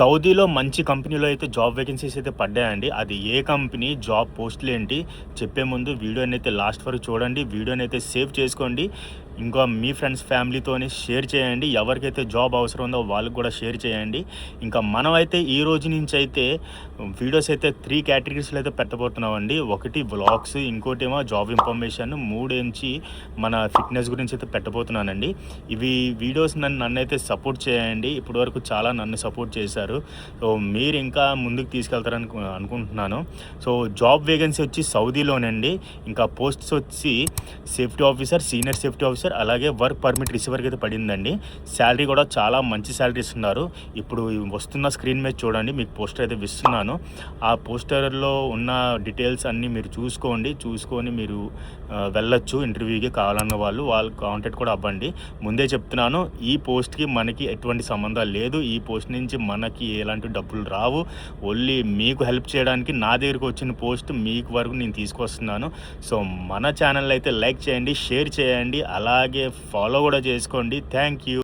సౌదీలో మంచి కంపెనీలో అయితే జాబ్ వేకెన్సీస్ అయితే పడ్డాయండి. అది ఏ కంపెనీ, జాబ్ పోస్టులు ఏంటి చెప్పే ముందు వీడియోని అయితే లాస్ట్ వరకు చూడండి. వీడియోని అయితే సేవ్ చేసుకోండి. ఇంకా మీ ఫ్రెండ్స్ ఫ్యామిలీతోని షేర్ చేయండి. ఎవరికైతే జాబ్ అవసరం ఉందో వాళ్ళకి కూడా షేర్ చేయండి. ఇంకా మనం అయితే ఈ రోజు నుంచి అయితే వీడియోస్ అయితే 3 కేటగిరీస్లో అయితే పెట్టబోతున్నామండి. ఒకటి వ్లాగ్స్, ఇంకోటేమో జాబ్ ఇన్ఫర్మేషన్, మూడేంచి మన ఫిట్నెస్ గురించి అయితే పెట్టబోతున్నానండి. ఇవి వీడియోస్ నన్నైతే సపోర్ట్ చేయండి. ఇప్పటివరకు చాలా నన్ను సపోర్ట్ చేశారు. సో మీరు ఇంకా ముందుకు తీసుకెళ్తారని అనుకుంటున్నాను. సో జాబ్ వేకెన్సీ వచ్చి సౌదీలోనండి. ఇంకా పోస్ట్స్ వచ్చి safety officer, senior safety officer, అలాగే వర్క్ పర్మిట్ రిసీవర్కి అయితే పడిందండి. శాలరీ కూడా చాలా మంచి శాలరీ ఇస్తున్నారు. ఇప్పుడు వస్తున్న స్క్రీన్ మీద చూడండి, మీకు పోస్టర్ అయితే ఇస్తున్నాను. ఆ పోస్టర్లో ఉన్న డీటెయిల్స్ అన్నీ మీరు చూసుకొని మీరు వెళ్ళొచ్చు ఇంటర్వ్యూకి. కావాలన్న వాళ్ళు కాంటాక్ట్ కూడా అవ్వండి. ముందే చెప్తున్నాను, ఈ పోస్ట్కి మనకి ఎటువంటి సంబంధాలు లేదు. ఈ పోస్ట్ నుంచి మనకి ఎలాంటి డబ్బులు రావు. ఓన్లీ మీకు హెల్ప్ చేయడానికి నా దగ్గరకు వచ్చిన పోస్ట్ మీకు వరకు నేను తీసుకొస్తున్నాను. సో మన ఛానల్ అయితే లైక్ చేయండి, షేర్ చేయండి, అలాగే ఫాలో కూడా చేసుకోండి. Thank you.